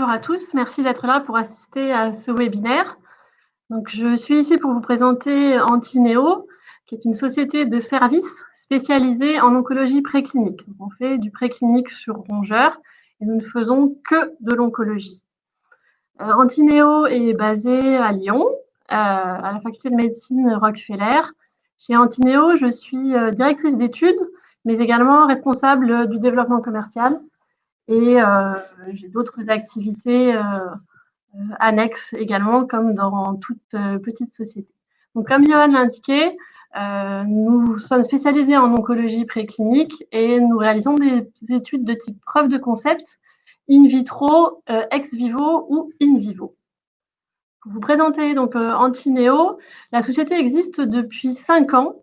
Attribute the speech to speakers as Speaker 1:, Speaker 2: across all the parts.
Speaker 1: bonjour à tous. Merci d'être là pour assister à ce webinaire. Donc, je suis ici pour vous présenter Antineo, qui est une société de services spécialisée en oncologie préclinique. On fait du préclinique sur rongeurs et nous ne faisons que de l'oncologie. Antineo est basé à Lyon, à la faculté de médecine Rockefeller. Chez Antineo, je suis directrice d'études, mais également responsable du développement commercial. Et j'ai d'autres activités annexes également, comme dans toute petite société. Donc, comme Johan l'a indiqué, nous sommes spécialisés en oncologie préclinique et nous réalisons des études de type preuve de concept, in vitro, ex vivo ou in vivo. Pour vous présenter donc Antineo, la société existe depuis 5 ans.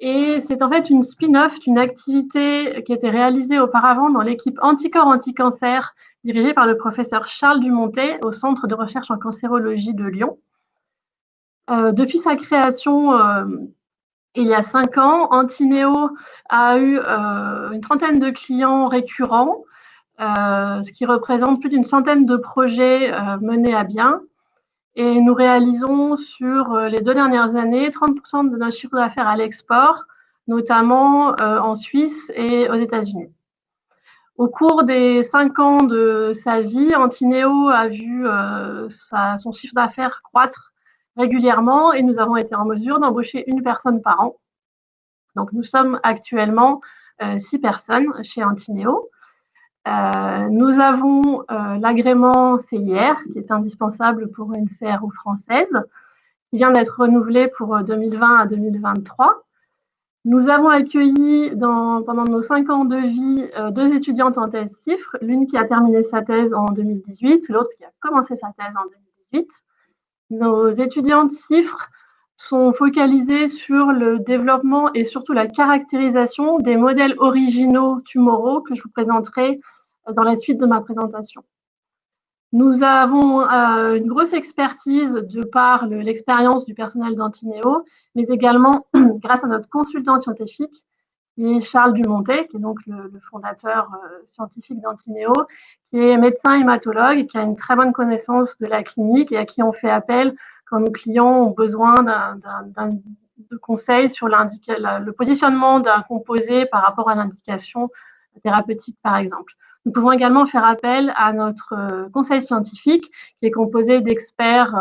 Speaker 1: Et c'est en fait une spin-off d'une activité qui était réalisée auparavant dans l'équipe anticorps anti-cancer dirigée par le professeur Charles Dumontet au Centre de recherche en cancérologie de Lyon. Depuis sa création il y a 5 ans, Antineo a eu une trentaine de clients récurrents, ce qui représente plus d'une centaine de projets menés à bien. Et nous réalisons sur les 2 dernières années 30% de notre chiffre d'affaires à l'export, notamment en Suisse et aux États-Unis. Au cours des 5 ans de sa vie, Antineo a vu son chiffre d'affaires croître régulièrement et nous avons été en mesure d'embaucher une personne par an. Donc nous sommes actuellement 6 personnes chez Antineo. Nous avons l'agrément CIR, qui est indispensable pour une CRO française, qui vient d'être renouvelé pour 2020 à 2023. Nous avons accueilli pendant nos 5 ans de vie 2 étudiantes en thèse CIFRE, l'une qui a terminé sa thèse en 2018, l'autre qui a commencé sa thèse en 2018. Nos étudiantes CIFRE sont focalisées sur le développement et surtout la caractérisation des modèles originaux tumoraux que je vous présenterai dans la suite de ma présentation. Nous avons une grosse expertise de par l'expérience du personnel d'Antineo, mais également grâce à notre consultant scientifique, qui est Charles Dumontet, qui est donc le fondateur scientifique d'Antineo, qui est médecin hématologue et qui a une très bonne connaissance de la clinique et à qui on fait appel quand nos clients ont besoin de conseils sur le positionnement d'un composé par rapport à l'indication thérapeutique, par exemple. Nous pouvons également faire appel à notre conseil scientifique qui est composé d'experts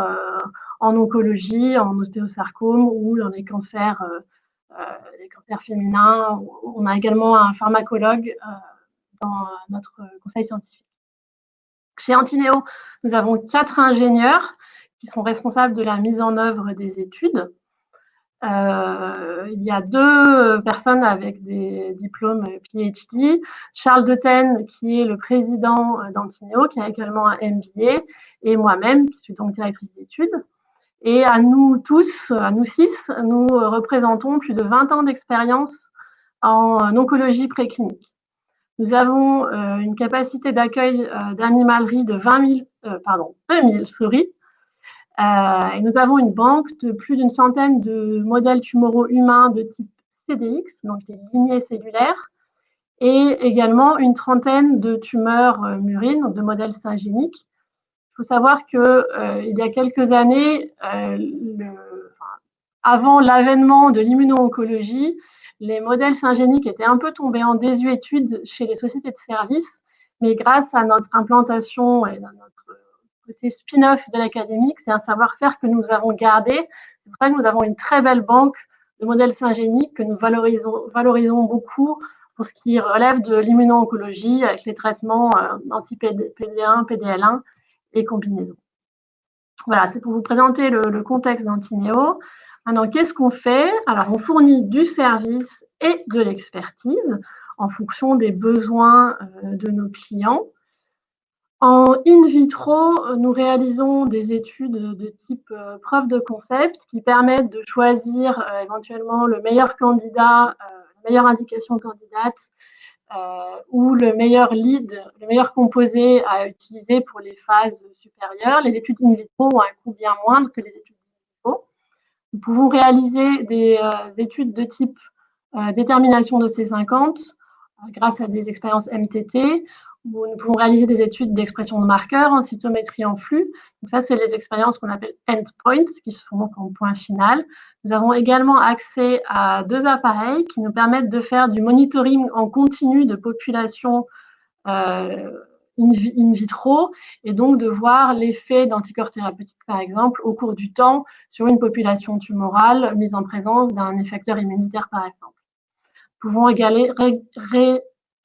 Speaker 1: en oncologie, en ostéosarcome ou dans les cancers féminins. On a également un pharmacologue dans notre conseil scientifique. Chez Antineo, nous avons 4 ingénieurs qui sont responsables de la mise en œuvre des études. Il y a 2 personnes avec des diplômes PhD. Charles Detaine, qui est le président d'Antineo, qui a également un MBA, et moi-même, qui suis donc directrice d'études. Et à nous tous, à nous 6, nous représentons plus de 20 ans d'expérience en oncologie préclinique. Nous avons une capacité d'accueil d'animalerie de 2000 souris. Et nous avons une banque de plus d'une centaine de modèles tumoraux humains de type CDX, donc des lignées cellulaires, et également une trentaine de tumeurs murines, donc de modèles syngéniques. Il faut savoir que il y a quelques années, avant l'avènement de l'immuno-oncologie, les modèles syngéniques étaient un peu tombés en désuétude chez les sociétés de services, mais grâce à notre implantation et à notre côté spin-off de l'académique, c'est un savoir-faire que nous avons gardé. C'est pour ça que nous avons une très belle banque de modèles syngéniques que nous valorisons beaucoup pour ce qui relève de l'immuno-oncologie avec les traitements anti-PD1, PD-L1 et combinaisons. Voilà, c'est pour vous présenter le contexte d'Antineo. Maintenant, qu'est-ce qu'on fait? Alors, on fournit du service et de l'expertise en fonction des besoins de nos clients. En in vitro, nous réalisons des études de type preuve de concept qui permettent de choisir éventuellement le meilleur candidat, la meilleure indication candidate ou le meilleur lead, le meilleur composé à utiliser pour les phases supérieures. Les études in vitro ont un coût bien moindre que les études in vivo. Nous pouvons réaliser des études de type détermination de C50 grâce à des expériences MTT où nous pouvons réaliser des études d'expression de marqueurs en cytométrie en flux. Donc ça, c'est les expériences qu'on appelle endpoints, qui se font donc en point final. Nous avons également accès à 2 appareils qui nous permettent de faire du monitoring en continu de populations in vitro, et donc de voir l'effet d'anticorps thérapeutiques, par exemple, au cours du temps sur une population tumorale mise en présence d'un effecteur immunitaire, par exemple. Nous pouvons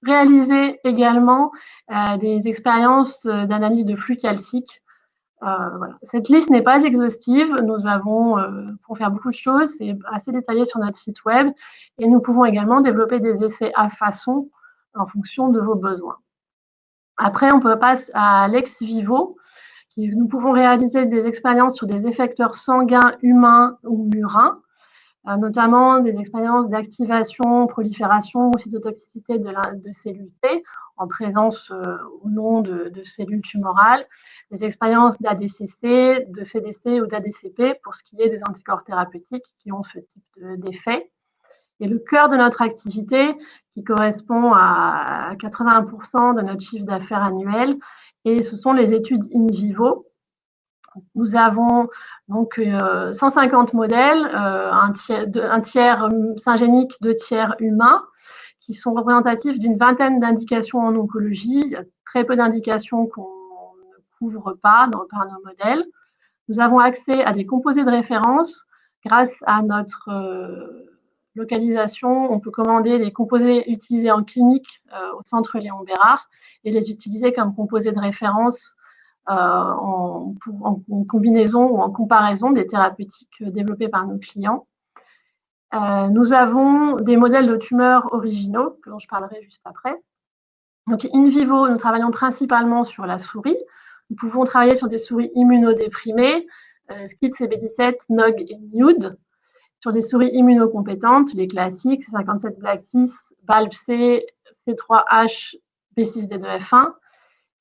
Speaker 1: réaliser également des expériences d'analyse de flux calcique. Voilà. Cette liste n'est pas exhaustive. Nous avons, pour faire beaucoup de choses, c'est assez détaillé sur notre site web, et nous pouvons également développer des essais à façon en fonction de vos besoins. Après, on peut passer à l'ex vivo. Nous pouvons réaliser des expériences sur des effecteurs sanguins humains ou murins, notamment des expériences d'activation, prolifération ou cytotoxicité de cellules T en présence ou non de cellules tumorales, des expériences d'ADCC, de CDC ou d'ADCP pour ce qui est des anticorps thérapeutiques qui ont ce type d'effet. Et le cœur de notre activité, qui correspond à 80% de notre chiffre d'affaires annuel, et ce sont les études in vivo. Nous avons donc 150 modèles, un tiers syngénique, 2 tiers humains, qui sont représentatifs d'une vingtaine d'indications en oncologie. Il y a très peu d'indications qu'on ne couvre pas par nos modèles. Nous avons accès à des composés de référence. Grâce à notre localisation, on peut commander les composés utilisés en clinique au centre Léon Bérard et les utiliser comme composés de référence en combinaison ou en comparaison des thérapeutiques développées par nos clients. Nous avons des modèles de tumeurs originaux, dont je parlerai juste après. Donc, in vivo, nous travaillons principalement sur la souris. Nous pouvons travailler sur des souris immunodéprimées, SCID, CB17, NOG et NUD, sur des souris immunocompétentes, les classiques, C57 Black 6, BALB-C, C3H, B6D2F1.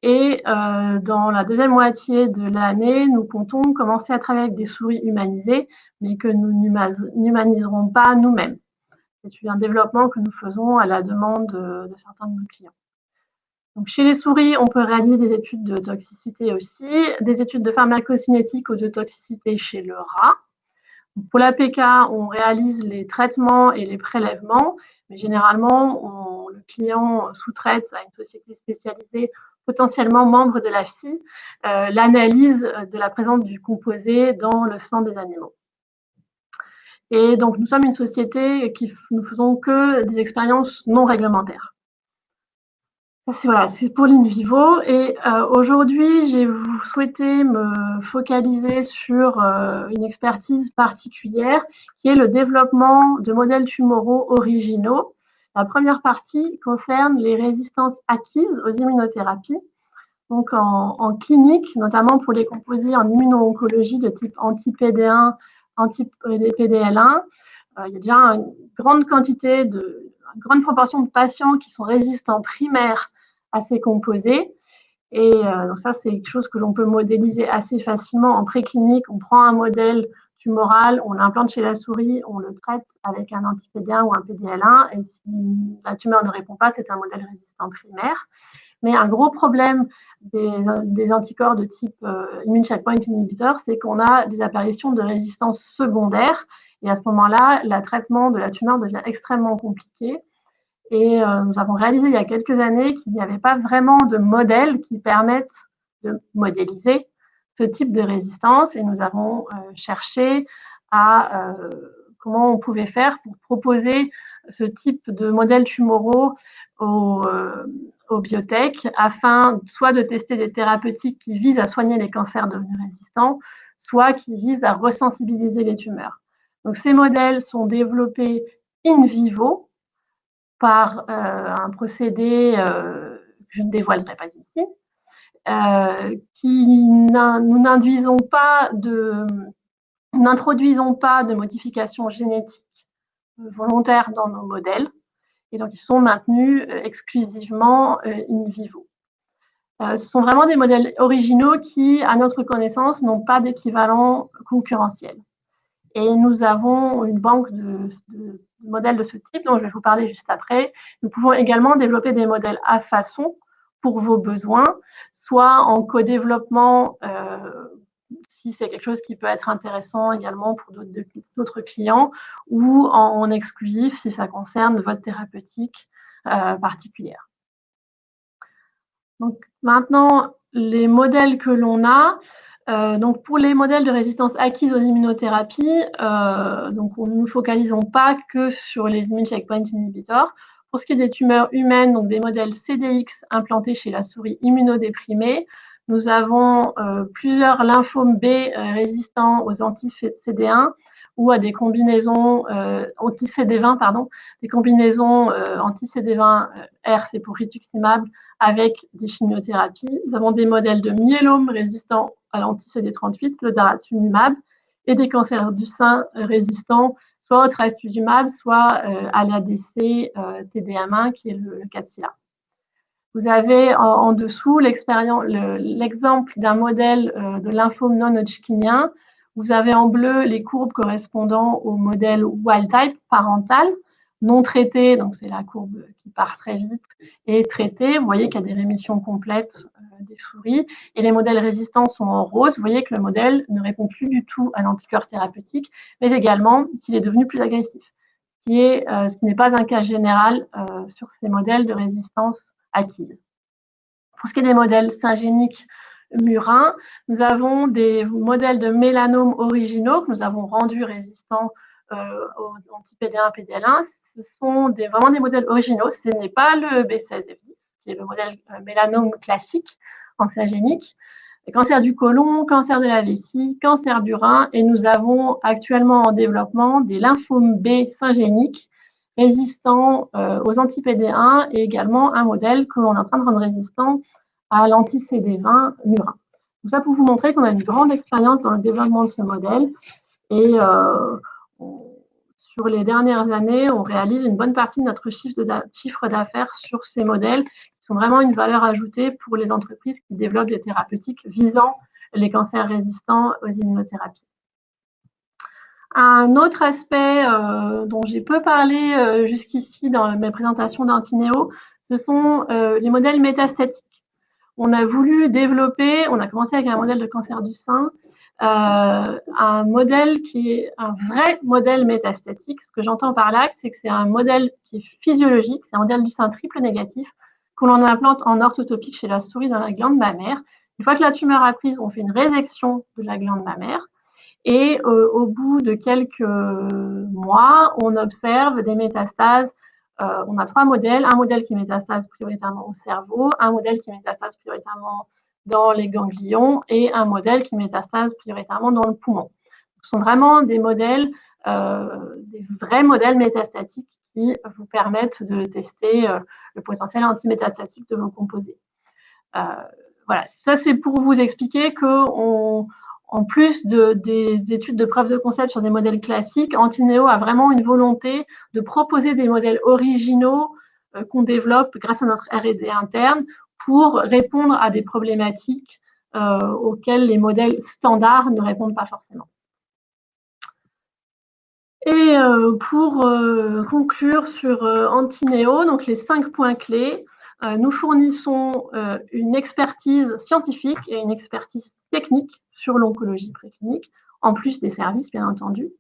Speaker 1: Et dans la deuxième moitié de l'année, nous comptons commencer à travailler avec des souris humanisées, mais que nous n'humaniserons pas nous-mêmes. C'est un développement que nous faisons à la demande de certains de nos clients. Donc, chez les souris, on peut réaliser des études de toxicité aussi, des études de pharmacocinétique ou de toxicité chez le rat. Donc, pour l'APK, on réalise les traitements et les prélèvements, mais généralement, le client sous-traite à une société spécialisée potentiellement membre de l'AFSI, l'analyse de la présence du composé dans le sang des animaux. Et donc, nous sommes une société qui ne faisons que des expériences non réglementaires. Voilà, c'est pour l'in vivo. Et aujourd'hui, j'ai souhaité me focaliser sur une expertise particulière qui est le développement de modèles tumoraux originaux. La première partie concerne les résistances acquises aux immunothérapies. Donc en clinique, notamment pour les composés en immuno-oncologie de type anti-PD1, anti-PDL1, il y a déjà une grande grande proportion de patients qui sont résistants primaires à ces composés. Et donc ça, c'est quelque chose que l'on peut modéliser assez facilement en préclinique. On prend un modèle tumoral, on l'implante chez la souris, on le traite avec un anti-PD1 ou un PDL1, et si la tumeur ne répond pas, c'est un modèle résistant primaire. Mais un gros problème des anticorps de type immune checkpoint inhibitor, c'est qu'on a des apparitions de résistance secondaire. Et à ce moment-là, le traitement de la tumeur devient extrêmement compliqué. Et nous avons réalisé il y a quelques années qu'il n'y avait pas vraiment de modèles qui permettent de modéliser ce type de résistance. Et nous avons cherché à comment on pouvait faire pour proposer ce type de modèles tumoraux aux biotech afin soit de tester des thérapeutiques qui visent à soigner les cancers devenus résistants, soit qui visent à resensibiliser les tumeurs. Donc, ces modèles sont développés in vivo par un procédé que je ne dévoilerai pas ici, nous n'introduisons pas de modifications génétiques volontaires dans nos modèles, et donc ils sont maintenus exclusivement in vivo. Ce sont vraiment des modèles originaux qui, à notre connaissance, n'ont pas d'équivalent concurrentiel. Et nous avons une banque de modèles de ce type, dont je vais vous parler juste après. Nous pouvons également développer des modèles à façon pour vos besoins, soit en co-développement si c'est quelque chose qui peut être intéressant également pour d'autres clients, ou en exclusif si ça concerne votre thérapeutique particulière. Donc maintenant, les modèles que l'on a. Donc pour les modèles de résistance acquise aux immunothérapies, donc nous ne nous focalisons pas que sur les immune checkpoint inhibitors. Pour ce qui est des tumeurs humaines, donc des modèles CDX implantés chez la souris immunodéprimée, nous avons plusieurs lymphomes B résistants aux anti-CD1 ou à des combinaisons anti-CD20, pardon, des combinaisons anti-CD20 R, c'est pour rituximab, avec des chimiothérapies. Nous avons des modèles de myélome résistants à l'anti-CD38, le daratumumab, et des cancers du sein résistants soit au trastuzumab, soit à l'ADC TDM1, qui est le CADCILA. Vous avez en dessous l'exemple d'un modèle de lymphome non-hodgkinien. Vous avez en bleu les courbes correspondant au modèle wild-type parental, non traité, donc c'est la courbe qui part très vite, et traité, vous voyez qu'il y a des rémissions complètes des souris, et les modèles résistants sont en rose, vous voyez que le modèle ne répond plus du tout à l'anticorps thérapeutique, mais également qu'il est devenu plus agressif, ce qui n'est pas un cas général sur ces modèles de résistance acquise. Pour ce qui est des modèles syngéniques murins, nous avons des modèles de mélanome originaux que nous avons rendus résistants aux anti-PD1, PDL1. Ce sont vraiment des modèles originaux. Ce n'est pas le B16F10, qui est le modèle mélanome classique en syngénique. Cancer du côlon, cancer de la vessie, cancer du rein, et nous avons actuellement en développement des lymphomes B syngéniques résistants aux anti-PD1 et également un modèle que l'on est en train de rendre résistant à l'anti-CD20 murin. Donc ça pour vous montrer qu'on a une grande expérience dans le développement de ce modèle et sur les dernières années, on réalise une bonne partie de notre chiffre d'affaires sur ces modèles qui sont vraiment une valeur ajoutée pour les entreprises qui développent des thérapeutiques visant les cancers résistants aux immunothérapies. Un autre aspect dont j'ai peu parlé jusqu'ici dans mes présentations d'Antinéo, ce sont les modèles métastatiques. On a voulu développer, on a commencé avec un modèle de cancer du sein, un modèle qui est un vrai modèle métastatique. Ce que j'entends par là, c'est que c'est un modèle qui est physiologique, c'est un modèle du sein triple négatif que l'on implante en orthotopique chez la souris dans la glande mammaire. Une fois que la tumeur a prise, on fait une résection de la glande mammaire et au bout de quelques mois, on observe des métastases. On a 3 modèles, un modèle qui métastase prioritairement au cerveau, un modèle qui métastase prioritairement dans les ganglions et un modèle qui métastase prioritairement dans le poumon. Ce sont vraiment des modèles, des vrais modèles métastatiques qui vous permettent de tester le potentiel antimétastatique de vos composés. Voilà, ça c'est pour vous expliquer qu'en plus des études de preuve de concept sur des modèles classiques, Antinéo a vraiment une volonté de proposer des modèles originaux qu'on développe grâce à notre R&D interne pour répondre à des problématiques auxquelles les modèles standards ne répondent pas forcément. Et pour conclure sur Antinéo, donc les 5 points clés, nous fournissons une expertise scientifique et une expertise technique sur l'oncologie préclinique, en plus des services, bien entendu.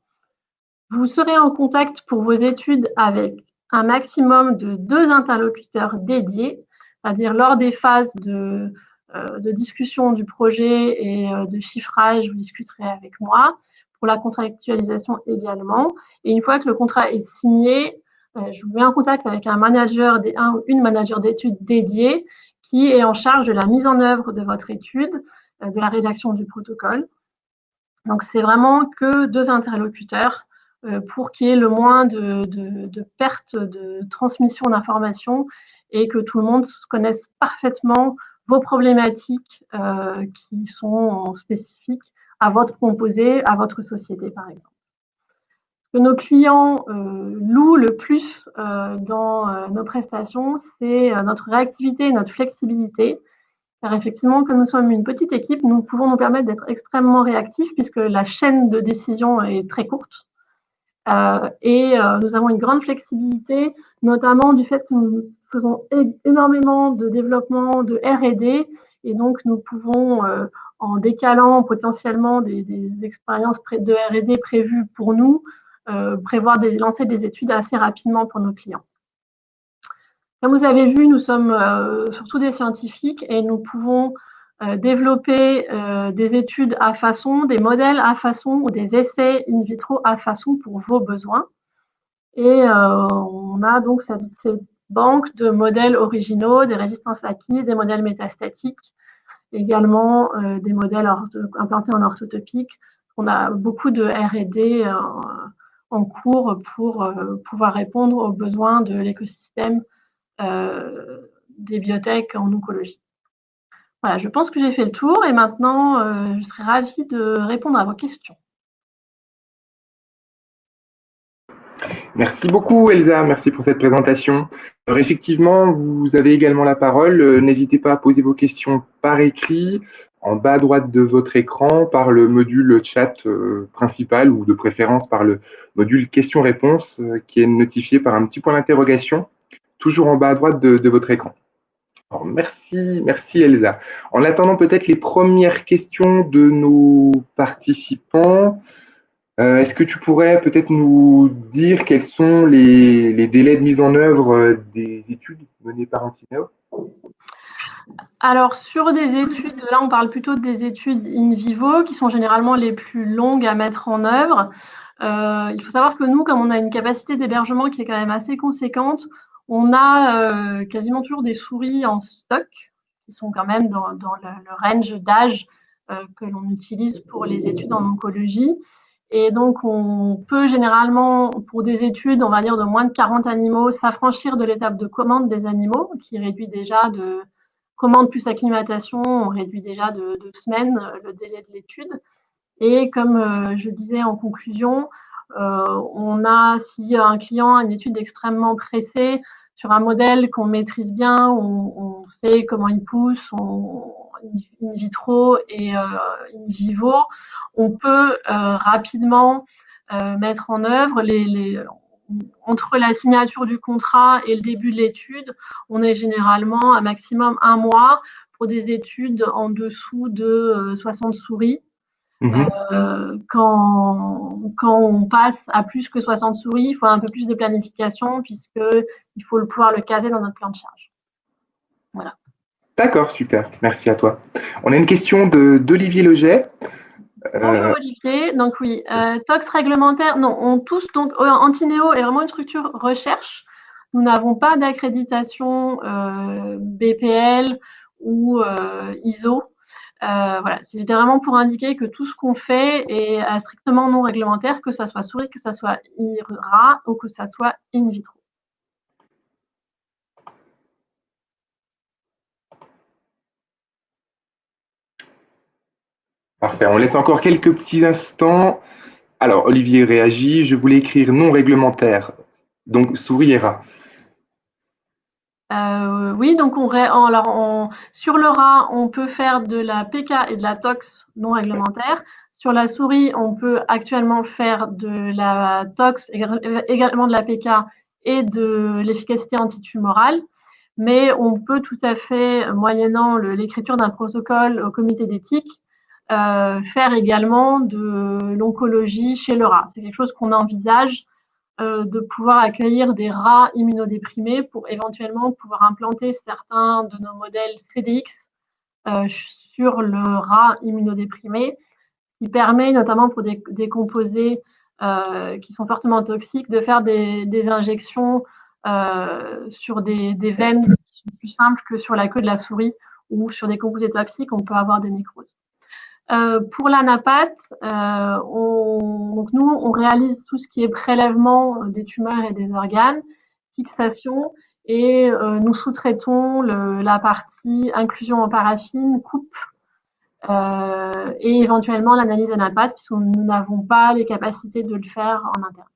Speaker 1: Vous serez en contact pour vos études avec un maximum de 2 interlocuteurs dédiés, c'est-à-dire lors des phases de discussion du projet et de chiffrage, vous discuterez avec moi, pour la contractualisation également. Et une fois que le contrat est signé, je vous mets en contact avec un manager, une manager d'études dédiée qui est en charge de la mise en œuvre de votre étude, de la rédaction du protocole. Donc, c'est vraiment que 2 interlocuteurs pour qu'il y ait le moins de pertes de transmission d'informations et que tout le monde connaisse parfaitement vos problématiques qui sont spécifiques à votre composé, à votre société, par exemple. Ce que nos clients louent le plus dans nos prestations, c'est notre réactivité et notre flexibilité. Car effectivement, comme nous sommes une petite équipe, nous pouvons nous permettre d'être extrêmement réactifs puisque la chaîne de décision est très courte. Et nous avons une grande flexibilité, notamment du fait que nous faisons énormément de développement de R&D et donc nous pouvons, en décalant potentiellement des expériences de R&D prévues pour nous, prévoir lancer des études assez rapidement pour nos clients. Comme vous avez vu, nous sommes surtout des scientifiques et nous pouvons développer des études à façon, des modèles à façon ou des essais in vitro à façon pour vos besoins. Et on a donc cette banque de modèles originaux, des résistances acquises, des modèles métastatiques, également des modèles implantés en orthotopique. On a beaucoup de R&D en cours pour pouvoir répondre aux besoins de l'écosystème des biotech en oncologie. Voilà, je pense que j'ai fait le tour et maintenant je serai ravie de répondre à vos questions.
Speaker 2: Merci beaucoup Elsa, merci pour cette présentation. Alors effectivement, vous avez également la parole. N'hésitez pas à poser vos questions par écrit, en bas à droite de votre écran, par le module chat principal ou de préférence par le module questions-réponses qui est notifié par un petit point d'interrogation, toujours en bas à droite de votre écran. Alors, merci Elsa. En attendant peut-être les premières questions de nos participants, est-ce que tu pourrais peut-être nous dire quels sont les délais de mise en œuvre des études menées par Antineo?
Speaker 1: Alors, sur des études, là, on parle plutôt des études in vivo, qui sont généralement les plus longues à mettre en œuvre. Il faut savoir que nous, comme on a une capacité d'hébergement qui est quand même assez conséquente, on a quasiment toujours des souris en stock, qui sont quand même dans le range d'âge que l'on utilise pour les études en oncologie. Et donc, on peut généralement, pour des études, on va dire de moins de 40 animaux, s'affranchir de l'étape de commande des animaux, qui réduit déjà de commande plus acclimatation, on réduit déjà de 2 semaines le délai de l'étude. Et comme je disais en conclusion, on a, si un client a une étude extrêmement pressée sur un modèle qu'on maîtrise bien, on sait comment il pousse, in vitro et in vivo, on peut rapidement mettre en œuvre entre la signature du contrat et le début de l'étude, on est généralement à maximum 1 mois pour des études en dessous de 60 souris. Quand on passe à plus que 60 souris, il faut un peu plus de planification puisqu'il faut pouvoir le caser dans notre plan de charge. Voilà.
Speaker 2: D'accord, super, merci à toi. On a une question d'Olivier Leget.
Speaker 1: Bonjour Olivier, donc oui, tox réglementaire, non, on tous, donc Antineo est vraiment une structure recherche. Nous n'avons pas d'accréditation BPL ou ISO. Voilà, c'était vraiment pour indiquer que tout ce qu'on fait est strictement non réglementaire, que ça soit souris, que ça soit rat ou que ça soit in vitro.
Speaker 2: Parfait, on laisse encore quelques petits instants. Alors, Olivier réagit, je voulais écrire non réglementaire, donc souris et rat.
Speaker 1: Oui, donc sur le rat, on peut faire de la PK et de la tox non réglementaire. Sur la souris, on peut actuellement faire de la tox, également de la PK et de l'efficacité antitumorale. Mais on peut tout à fait, moyennant l'écriture d'un protocole au comité d'éthique, faire également de l'oncologie chez le rat. C'est quelque chose qu'on envisage de pouvoir accueillir des rats immunodéprimés pour éventuellement pouvoir implanter certains de nos modèles CDX sur le rat immunodéprimé, qui permet notamment pour des composés qui sont fortement toxiques de faire des injections sur des veines qui sont plus simples que sur la queue de la souris, ou sur des composés toxiques, on peut avoir des nécroses. Pour la NAPAT, donc nous, on réalise tout ce qui est prélèvement des tumeurs et des organes, fixation, et nous sous-traitons la partie inclusion en paraffine, coupe, et éventuellement l'analyse de NAPAT, puisque nous n'avons pas les capacités de le faire en interne.